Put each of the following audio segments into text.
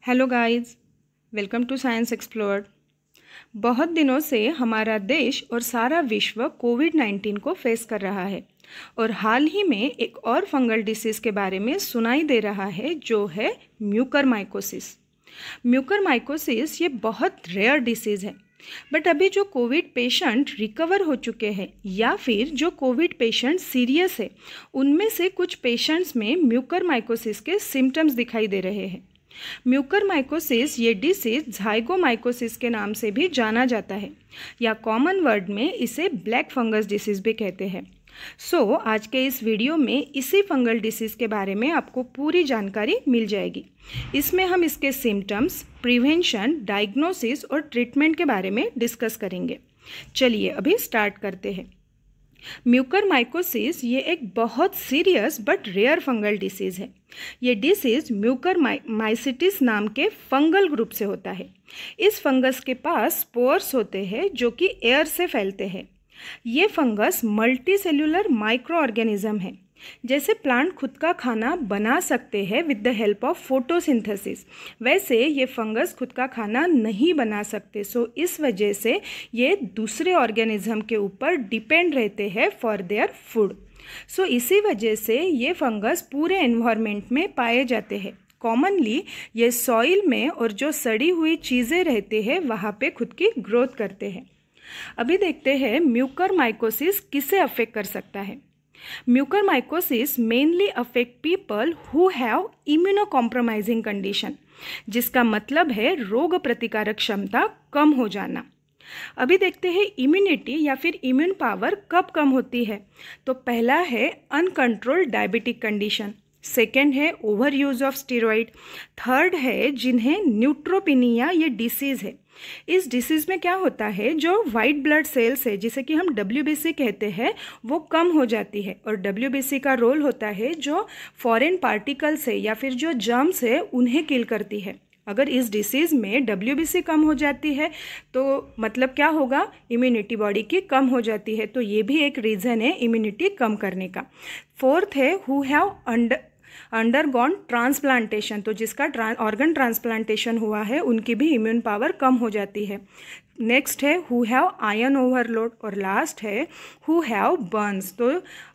Hello guys, welcome to science explored. बहुत दिनों से हमारा देश और सारा विश्व कोविड-19 को फेस कर रहा है और हाल ही में एक और फंगल डिसीज़ के बारे में सुनाई दे रहा है जो है म्यूकरमाइकोसिस। म्यूकरमाइकोसिस ये बहुत रेयर डिसीज़ है, बट अभी जो कोविड पेशेंट रिकवर हो चुके हैं या फिर जो कोविड पेशेंट सीरियस है, उनमें से कुछ पेशेंट्स में म्यूकरमाइकोसिस के सिम्टम्स दिखाई दे रहे हैं। म्यूकरमाइकोसिस ये डिसीज ज़ाइगोमाइकोसिस के नाम से भी जाना जाता है या कॉमन वर्ड में इसे ब्लैक फंगस डिसीज़ भी कहते हैं। आज के इस वीडियो में इसी फंगल डिसीज़ के बारे में आपको पूरी जानकारी मिल जाएगी। इसमें हम इसके सिम्टम्स, प्रिवेंशन, डायग्नोसिस और ट्रीटमेंट के बारे में डिस्कस करेंगे। चलिए अभी स्टार्ट करते हैं। म्यूकरमाइकोसिस ये एक बहुत serious but rare fungal disease है। ये डिसीज़ म्यूकरमाइसिटिस नाम के फंगल ग्रुप से होता है। इस फंगस के पास स्पोर्स होते हैं जो कि एयर से फैलते हैं। ये fungus multi cellular micro organism है। जैसे प्लांट खुद का खाना बना सकते हैं with the help of photosynthesis, वैसे ये फंगस खुद का खाना नहीं बना सकते। इस वजह से ये दूसरे ऑर्गेनिज्म के ऊपर डिपेंड रहते हैं फॉर देयर फूड। इसी वजह से ये फंगस पूरे एनवायरनमेंट में पाए जाते हैं। कॉमनली ये सॉइल में और जो सड़ी हुई चीज़ें रहते हैं वहाँ पे खुद की ग्रोथ करते हैं। अभी देखते हैं म्यूकरमाइकोसिस किसे अफेक्ट कर सकता है। Mucormycosis mainly affect people who have immunocompromising condition, जिसका मतलब है रोग प्रतिकारक क्षमता कम हो जाना। अभी देखते हैं इम्यूनिटी या फिर इम्यून पावर कब कम होती है। तो पहला है अनकंट्रोल्ड डायबिटिक कंडीशन, सेकेंड है over use of steroid, third है जिन्हें न्यूट्रोपिनिया ये डिसीज़ है। इस डिसीज़ में क्या होता है, जो वाइट ब्लड सेल्स है जिसे कि हम WBC कहते हैं वो कम हो जाती है और WBC का रोल होता है जो फॉरेन पार्टिकल्स है या फिर जो जर्म्स है उन्हें किल करती है। अगर इस डिसीज़ में WBC कम हो जाती है तो मतलब क्या होगा, इम्यूनिटी बॉडी की कम हो जाती है। तो ये भी एक रीज़न है इम्यूनिटी कम करने का। फोर्थ है हु हैव अंडरगॉन ट्रांसप्लांटेशन, तो जिसका ऑर्गन ट्रांसप्लांटेशन हुआ है उनकी भी इम्यून पावर कम हो जाती है। नेक्स्ट है हु हैव आयरन ओवरलोड और लास्ट है हु हैव बर्न्स। तो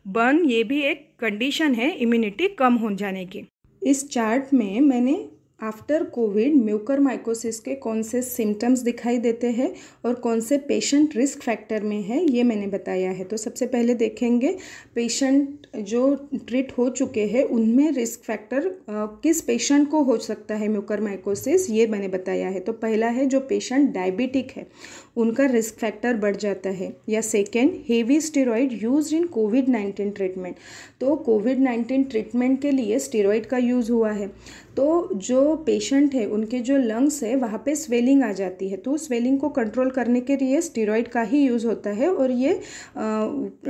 बर्न ये भी एक कंडीशन है इम्यूनिटी कम हो जाने की। इस चार्ट में मैंने आफ्टर कोविड म्यूकरमाइकोसिस के कौन से सिम्टम्स दिखाई देते हैं और कौन से पेशेंट रिस्क फैक्टर में है ये मैंने बताया है। तो सबसे पहले देखेंगे पेशेंट जो ट्रीट हो चुके हैं उनमें रिस्क फैक्टर किस पेशेंट को हो सकता है म्यूकरमाइकोसिस, ये मैंने बताया है। तो पहला है जो पेशेंट डायबिटिक है उनका रिस्क फैक्टर बढ़ जाता है, या second heavy steroid use in covid treatment. तो कोविड-19 ट्रीटमेंट के लिए स्टेरॉइड का यूज़ हुआ है, तो जो पेशेंट है उनके जो लंग्स है वहाँ पे स्वेलिंग आ जाती है, तो स्वेलिंग को कंट्रोल करने के लिए स्टेरॉइड का ही यूज़ होता है और ये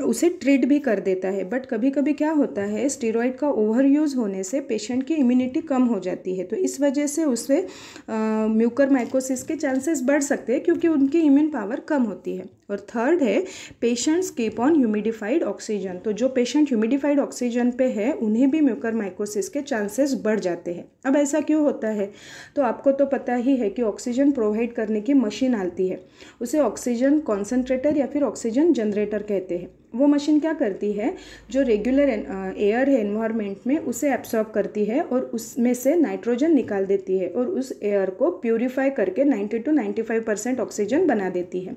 उसे ट्रीट भी कर देता है। बट कभी कभी क्या होता है, स्टेरॉइड का ओवर यूज़ होने से पेशेंट की इम्यूनिटी कम हो जाती है, तो इस वजह से उससे म्यूकरमाइकोसिस के चांसेस बढ़ सकते हैं क्योंकि उनकी इम्यून पावर कम होती है। और थर्ड है patients keep on humidified oxygen, तो जो पेशेंट ह्यूमिडिफाइड ऑक्सीजन पे है उन्हें भी म्यूकरमाइकोसिस के चांसेस बढ़ जाते हैं। अब ऐसा क्यों होता है, तो आपको तो पता ही है कि ऑक्सीजन प्रोवाइड करने की मशीन आती है, उसे ऑक्सीजन कॉन्सेंट्रेटर या फिर ऑक्सीजन जनरेटर कहते हैं। वो मशीन क्या करती है, जो रेगुलर एयर है एनवायरनमेंट में उसे एब्सॉर्ब करती है और उसमें से नाइट्रोजन निकाल देती है और उस एयर को प्यूरिफाई करके 90 to 95% ऑक्सीजन बना देती है।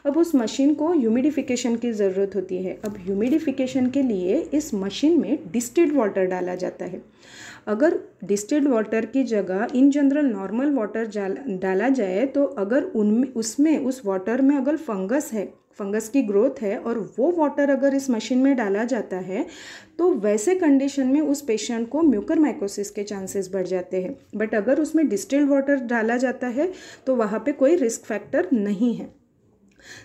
अब उस मशीन को ह्यूमिडिफिकेशन की ज़रूरत होती है। अब ह्यूमिडिफिकेशन के लिए इस मशीन में डिस्टिल्ड वाटर डाला जाता है। अगर डिस्टिल्ड वाटर की जगह इन जनरल नॉर्मल वाटर डाला जाए तो अगर उसमें उस वाटर में अगर फंगस की ग्रोथ है और वो वाटर अगर इस मशीन में डाला जाता है तो वैसे कंडीशन में उस पेशेंट को म्यूकरमाइकोसिस के चांसेस बढ़ जाते हैं। बट अगर उसमें डिस्टिल्ड वाटर डाला जाता है तो वहाँ पे कोई रिस्क फैक्टर नहीं है।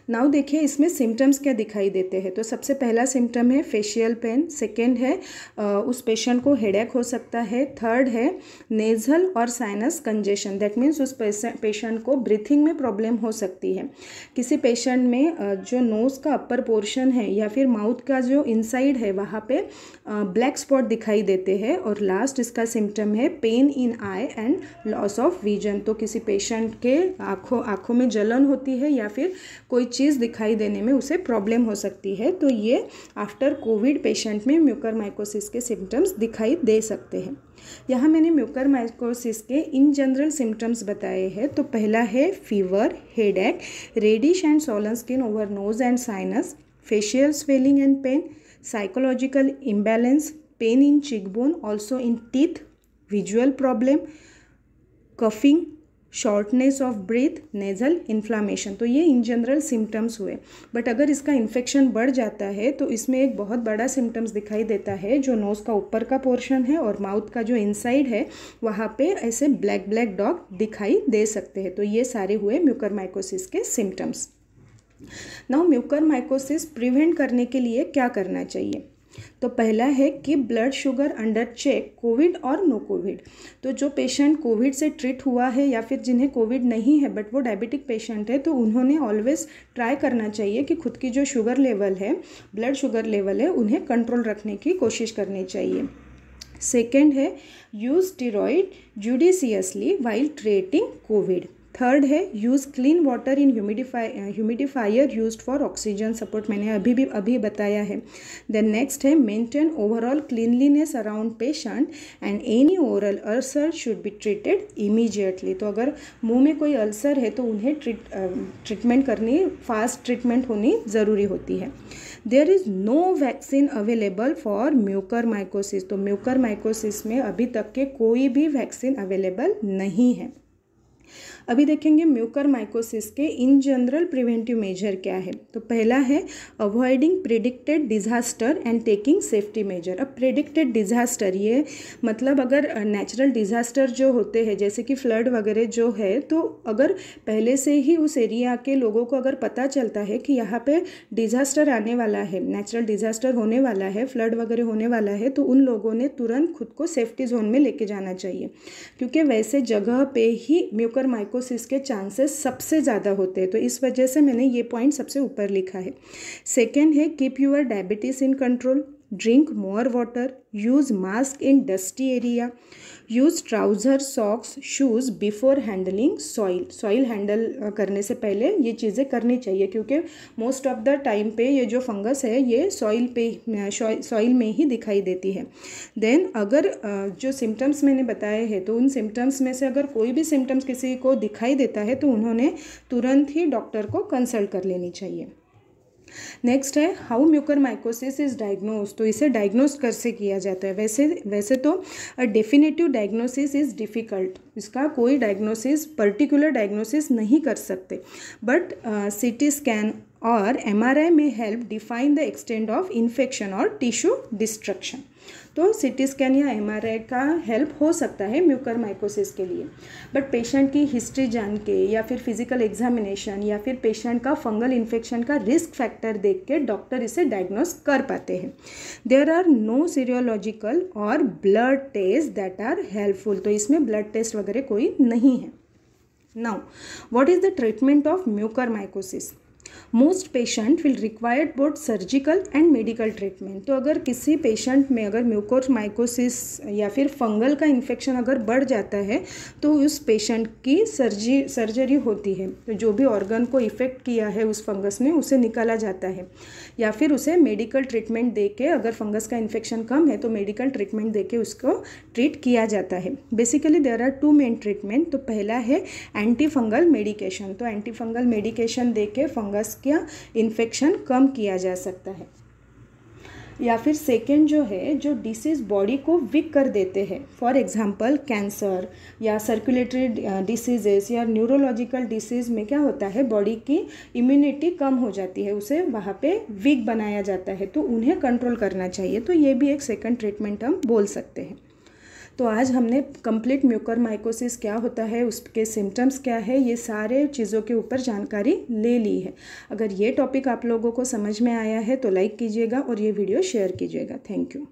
नाउ देखिए इसमें सिम्टम्स क्या दिखाई देते हैं। तो सबसे पहला सिम्टम है फेशियल पेन, सेकेंड है उस पेशेंट को हेडेक हो सकता है, थर्ड है नेजल और साइनस कंजेशन, दैट मीन्स उस पेशेंट को ब्रीथिंग में प्रॉब्लम हो सकती है। किसी पेशेंट में जो नोज़ का अपर पोर्शन है या फिर माउथ का जो इनसाइड है वहाँ पे ब्लैक स्पॉट दिखाई देते हैं। और लास्ट इसका सिम्टम है pain in I and loss of vision. तो किसी पेशेंट के आँखों में जलन होती है या फिर कोई चीज़ दिखाई देने में उसे प्रॉब्लम हो सकती है। तो ये आफ्टर कोविड पेशेंट में म्यूकरमाइकोसिस के सिम्टम्स दिखाई दे सकते हैं। यहाँ मैंने म्यूकरमाइकोसिस के इन जनरल सिम्टम्स बताए हैं। तो पहला है fever, headache, reddish and swollen skin over nose and sinus, facial swelling and pain, psychological imbalance, pain in cheekbone, also in teeth, visual problem, coughing, shortness of breath, nasal inflammation. तो ये in general symptoms हुए। But अगर इसका infection बढ़ जाता है तो इसमें एक बहुत बड़ा सिम्टम्स दिखाई देता है, जो नोज़ का ऊपर का पोर्शन है और माउथ का जो इनसाइड है वहाँ पे ऐसे ब्लैक ब्लैक डॉट दिखाई दे सकते हैं। तो ये सारे हुए म्यूकरमाइकोसिस के सिम्टम्स। नाउ म्यूकरमाइकोसिस प्रिवेंट करने के लिए क्या करना चाहिए? तो पहला है कि blood sugar under check, Covid और नो कोविड। तो जो पेशेंट कोविड से ट्रीट हुआ है या फिर जिन्हें कोविड नहीं है बट वो डायबिटिक पेशेंट है, तो उन्होंने ऑलवेज ट्राई करना चाहिए कि खुद की जो शुगर लेवल है, ब्लड शुगर लेवल है, उन्हें कंट्रोल रखने की कोशिश करनी चाहिए। सेकेंड है use steroid judiciously while treating COVID. Third है use clean water in humidifier used for oxygen support, मैंने अभी बताया है। देन नेक्स्ट है maintain overall cleanliness around patient and any oral ulcer should be treated immediately. तो अगर मुंह में कोई अल्सर है तो उन्हें ट्रीटमेंट करनी, फास्ट ट्रीटमेंट होनी ज़रूरी होती है। There is no vaccine available for mucormycosis. तो म्यूकरमाइकोसिस में अभी तक के कोई भी वैक्सीन अवेलेबल नहीं है। अभी देखेंगे म्यूकरमाइकोसिस के इन जनरल प्रिवेंटिव मेजर क्या है। तो पहला है avoiding predicted disaster and taking safety major. अब प्रेडिक्टेड डिजास्टर ये मतलब अगर नेचुरल डिजास्टर जो होते हैं जैसे कि फ्लड वगैरह जो है, तो अगर पहले से ही उस एरिया के लोगों को अगर पता चलता है कि यहाँ पे डिजास्टर आने वाला है, नेचुरल डिजास्टर होने वाला है, फ्लड वगैरह होने वाला है, तो उन लोगों ने तुरंत खुद को सेफ्टी जोन में लेके जाना चाहिए, क्योंकि वैसे जगह पे ही म्यूकरमाइकोसिस के चांसेस सबसे ज़्यादा होते हैं। तो इस वजह से मैंने ये पॉइंट सबसे ऊपर लिखा है। सेकेंड है keep your diabetes in control, drink more water, use mask in dusty area, use trouser, socks, shoes before handling soil. Soil handle करने से पहले ये चीज़ें करनी चाहिए, क्योंकि मोस्ट ऑफ द टाइम पे ये जो फंगस है ये सॉइल में ही दिखाई देती है। देन अगर जो सिम्टम्स मैंने बताए हैं तो उन सिम्टम्स में से अगर कोई भी सिम्टम्स किसी को दिखाई देता है तो उन्होंने तुरंत ही डॉक्टर को कंसल्ट कर लेनी चाहिए। नेक्स्ट है हाउ म्यूकरमाइकोसिस इज डायग्नोज। तो इसे डायग्नोज कैसे किया जाता है? वैसे तो डेफिनेटिव डायग्नोसिस इज़ डिफ़िकल्ट, इसका कोई डायग्नोसिस पर्टिकुलर डायग्नोसिस नहीं कर सकते, बट सीटी स्कैन और MRI में help define the extent of infection और टिश्यू डिस्ट्रक्शन। तो सीटी स्कैन या MRI का हेल्प हो सकता है म्यूकरमाइकोसिस के लिए, बट पेशेंट की हिस्ट्री जान के या फिर फिजिकल एग्जामिनेशन या फिर पेशेंट का फंगल इन्फेक्शन का रिस्क फैक्टर देख के डॉक्टर इसे डायग्नोस कर पाते हैं। देयर आर नो सीरियोलॉजिकल और blood test that are helpful. तो इसमें ब्लड टेस्ट वगैरह कोई नहीं है। Now what is the treatment of mucormycosis? Most patient will required both surgical and medical treatment. तो अगर किसी पेशेंट में अगर म्यूकरमाइकोसिस या फिर फंगल का इन्फेक्शन अगर बढ़ जाता है तो उस पेशेंट की सर्जरी होती है। तो जो भी ऑर्गन को इफ़ेक्ट किया है उस फंगस ने उसे निकाला जाता है, या फिर उसे मेडिकल ट्रीटमेंट दे के, अगर फंगस का इन्फेक्शन कम है तो मेडिकल ट्रीटमेंट दे के उसको ट्रीट किया जाता है। Basically there are 2 main treatment. तो पहला है एंटी फंगल मेडिकेशन। तो एंटी फंगल मेडिकेशन दे के फंगस का इन्फेक्शन कम किया जा सकता है। या फिर सेकेंड जो है, जो डिसीज़ बॉडी को वीक कर देते हैं, फॉर एग्जांपल कैंसर या सर्कुलेटरी डिसीजेस या न्यूरोलॉजिकल डिसीज़ में क्या होता है, बॉडी की इम्यूनिटी कम हो जाती है, उसे वहाँ पे वीक बनाया जाता है, तो उन्हें कंट्रोल करना चाहिए। तो ये भी एक सेकंड ट्रीटमेंट हम बोल सकते हैं। तो आज हमने कंप्लीट म्यूकरमाइकोसिस क्या होता है, उसके सिम्टम्स क्या है, ये सारे चीज़ों के ऊपर जानकारी ले ली है। अगर ये टॉपिक आप लोगों को समझ में आया है तो लाइक कीजिएगा और ये वीडियो शेयर कीजिएगा। Thank you.